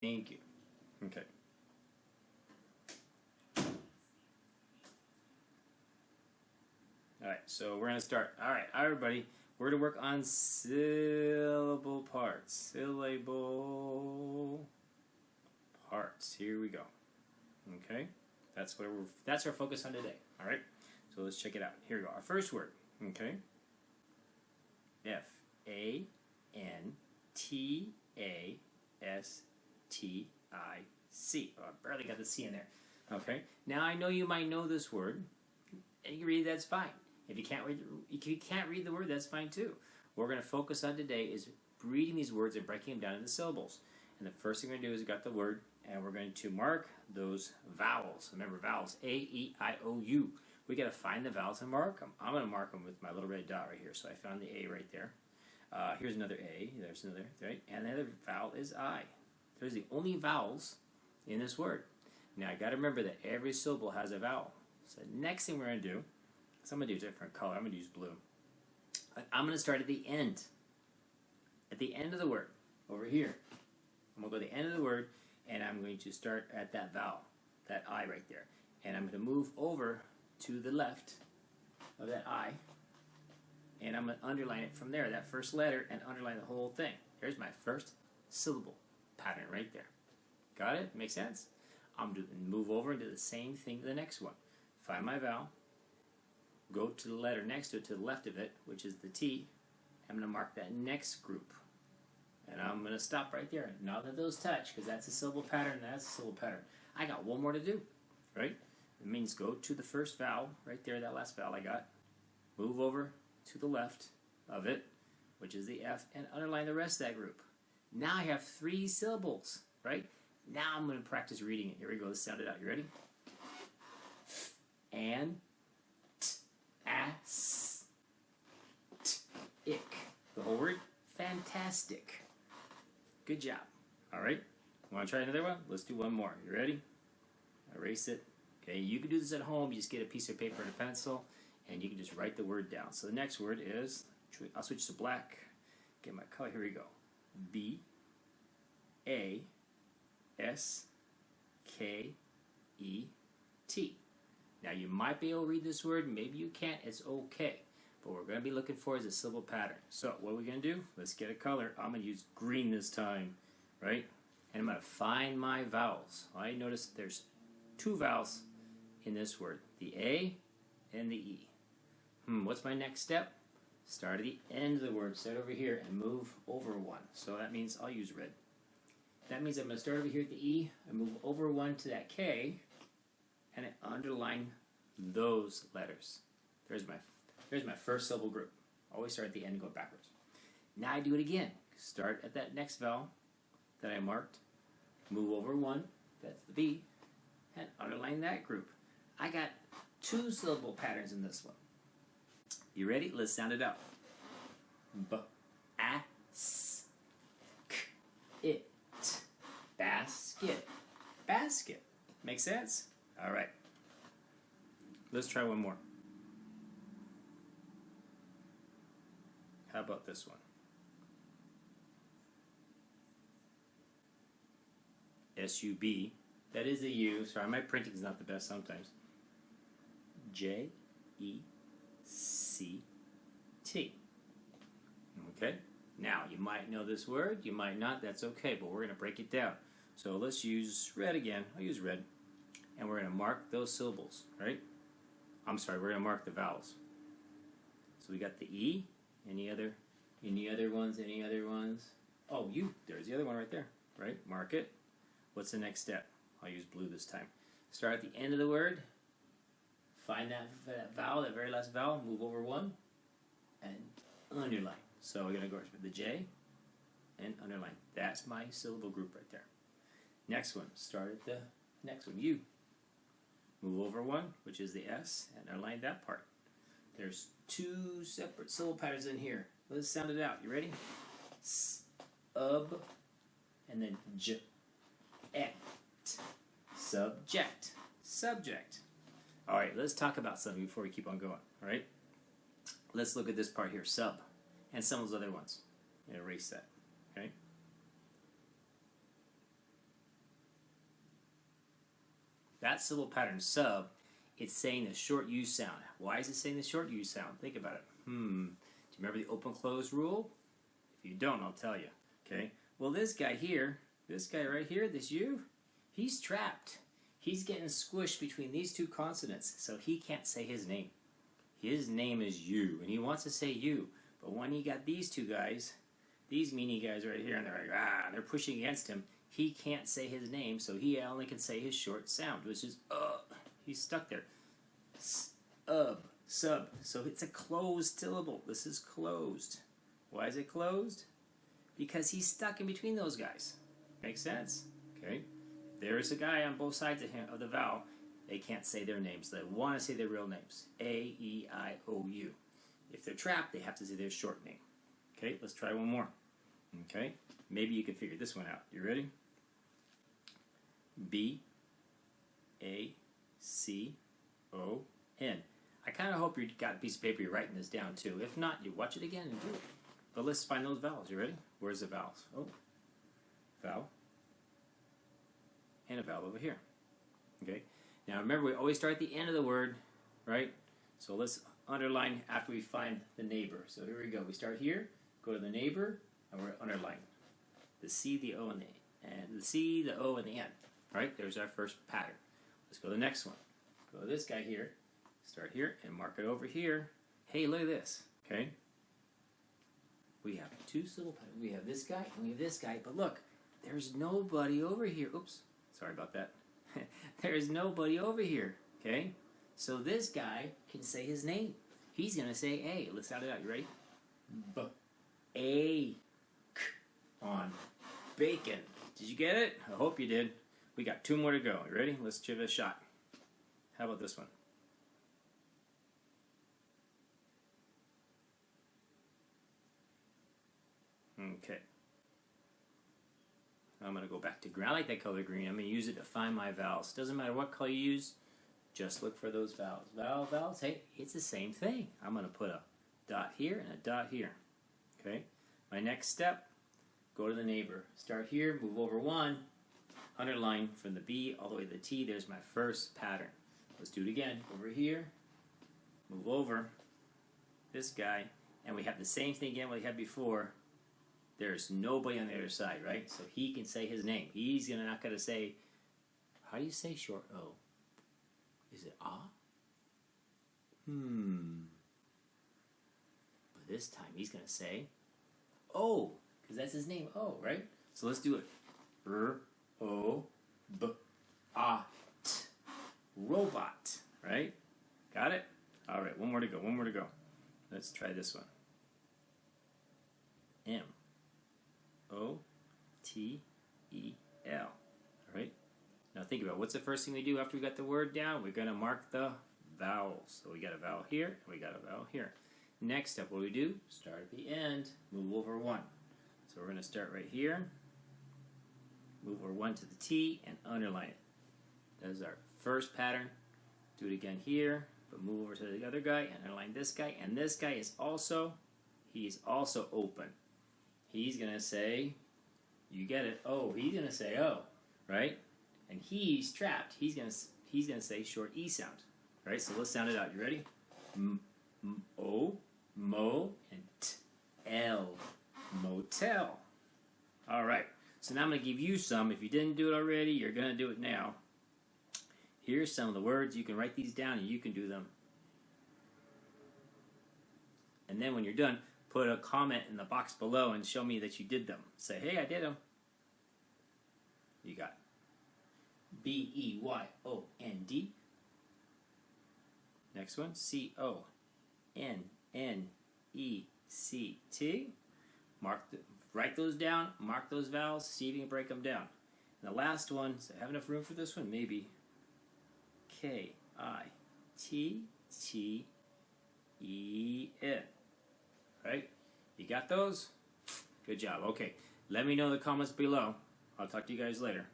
Thank you. Okay. Alright, so we're going to start. Alright, everybody, we're going to work on syllable parts. Syllable parts. Here we go. Okay? That's our focus on today. Alright? So let's check it out. Here we go. Our first word. Okay? F-A-N-T-A-S-T-I-C. Oh, I barely got the C in there. Okay? Now I know you might know this word. And you can read it, that's fine. If you can't read the word, that's fine too. What we're going to focus on today is reading these words and breaking them down into syllables. And the first thing we're going to do is got the word, and we're going to mark those vowels. Remember vowels, A, E, I, O, U. We got to find the vowels and mark them. I'm going to mark them with my little red dot right here. So I found the A right there. Here's another A. There's another, right? And the other vowel is I. There's the only vowels in this word. Now I got to remember that every syllable has a vowel. So the next thing we're going to do, so I'm going to do a different color. I'm going to use blue. I'm going to start at the end. At the end of the word, over here. I'm going to go to the end of the word, and I'm going to start at that vowel, that I right there. And I'm going to move over to the left of that I, and I'm going to underline it from there, that first letter, and underline the whole thing. There's my first syllable pattern right there. Got it? Make sense? I'm going to move over and do the same thing to the next one. Find my vowel, go to the letter next to it, to the left of it, which is the T. I'm going to mark that next group. And I'm going to stop right there. Not let those touch, because that's a syllable pattern, and that's a syllable pattern. I got one more to do, right? It means go to the first vowel, right there, that last vowel I got. Move over to the left of it, which is the F, and underline the rest of that group. Now I have 3 syllables, right? Now I'm going to practice reading it. Here we go. Let's sound it out. You ready? And as ick. The whole word? Fantastic. Good job. Alright. Want to try another one? Let's do one more. You ready? Erase it. Okay, you can do this at home. You just get a piece of paper and a pencil, and you can just write the word down. So the next word is, I'll switch to black. Get my color. Here we go. B-A-S-K-E-T. Now you might be able to read this word, maybe you can't, it's okay. But what we're going to be looking for is a syllable pattern. So what are we going to do? Let's get a color. I'm going to use green this time, right? And I'm going to find my vowels. I notice there's 2 vowels in this word, the A and the E. What's my next step? Start at the end of the word, start over here and move over 1. So that means I'll use red. That means I'm going to start over here at the E, I move over 1 to that K, and I underline those letters. There's my first syllable group. Always start at the end and go backwards. Now I do it again. Start at that next vowel that I marked, move over 1, that's the B, and underline that group. I got 2 syllable patterns in this one. You ready? Let's sound it out. B-A-S-K-it. Basket. Basket. Make sense? All right. Let's try one more. How about this one? S-U-B. That is a U. Sorry, my printing is not the best sometimes. J-E-C-T. Okay? Now, you might know this word, you might not, that's okay, but we're going to break it down. So let's use red again. I'll use red. And we're going to mark those syllables, right? I'm sorry, we're going to mark the vowels. So we got the E. Any other ones? Any other ones? Oh, U. There's the other one right there, right? Mark it. What's the next step? I'll use blue this time. Start at the end of the word. Find that vowel, that very last vowel. Move over 1 and underline. So we're going to go for the J and underline. That's my syllable group right there. Next one. Start at the next one. U. Move over 1, which is the S, and underline that part. There's 2 separate syllable patterns in here. Let's sound it out. You ready? S-ub, and then j-et. Subject. Subject. All right, let's talk about something before we keep on going. All right? Let's look at this part here, sub, and some of those other ones. Erase that. Okay? That syllable pattern, sub, it's saying the short U sound. Why is it saying the short U sound? Think about it. Do you remember the open-close rule? If you don't, I'll tell you. Okay. Well, this guy here, this guy right here, this U, he's trapped. He's getting squished between these two consonants, so he can't say his name. His name is U, and he wants to say U. But when he got these two guys, these meanie guys right here, and they're like, they're pushing against him, he can't say his name, so he only can say his short sound, which is, he's stuck there. Sub. So it's a closed syllable. This is closed. Why is it closed? Because he's stuck in between those guys. Makes sense? Okay. There's a guy on both sides of him, of the vowel. They can't say their names. They want to say their real names. A, E, I, O, U. If they're trapped, they have to say their short name. Okay, let's try one more. Okay, maybe you can figure this one out. You ready? B, A, C, O, N. I kind of hope you got a piece of paper you're writing this down too. If not, you watch it again and do it. But let's find those vowels. You ready? Where's the vowels? Oh, vowel. And a vowel over here. Okay. Now remember, we always start at the end of the word, right? So let's underline after we find the neighbor. So here we go. We start here, go to the neighbor, and we're underline the C, the O, and the C, the O, and the N. All right. There's our first pattern. Let's go to the next one. Go to this guy here. Start here and mark it over here. Hey, look at this. Okay. We have two syllable patterns. We have this guy and we have this guy. But look, there's nobody over here. Oops. Sorry about that. There's nobody over here. Okay. So this guy can say his name. He's going to say A. Let's sound it out. You ready? B. A. K. On. Bacon. Did you get it? I hope you did. We got two more to go. You ready? Let's give it a shot. How about this one? Okay. I'm going to go back to green. I like that color green. I'm going to use it to find my vowels. Doesn't matter what color you use, just look for those vowels. Vowels, hey, it's the same thing. I'm going to put a dot here and a dot here. Okay. My next step, go to the neighbor. Start here, move over one, underline from the B all the way to the T. There's my first pattern. Let's do it again. Over here, move over this guy, and we have the same thing again we had before. There's nobody on the other side, right? So he can say his name. He's not going to say, how do you say short O? Is it ah? But this time he's going to say O, because that's his name, O, right? So let's do it. O, B, A, T. Robot, right? Got it? All right, one more to go. Let's try this one. M. O-T-E-L. All right? Now think about it. What's the first thing we do after we got the word down? We're going to mark the vowels. So we got a vowel here, and we got a vowel here. Next step, what do we do? Start at the end, move over one. So we're going to start right here, move over one to the T, and underline it. That is our first pattern. Do it again here, but move over to the other guy and underline this guy. And this guy is also, he's also open. He's going to say, you get it, oh, he's going to say oh, right? And he's trapped. He's going to say short E sound, right? So let's sound it out. You ready? O, mo, and T-L, motel. All right. So now I'm going to give you some. If you didn't do it already, you're going to do it now. Here's some of the words. You can write these down and you can do them. And then when you're done, put a comment in the box below and show me that you did them. Say, hey, I did them. You got B-E-Y-O-N-D. Next one, C-O-N-N-E-C-T. Write those down, mark those vowels, see if you can break them down. And the last one, so I have enough room for this one? Maybe. K-I-T-T-E-N. Right? You got those? Good job. Okay. Let me know in the comments below. I'll talk to you guys later.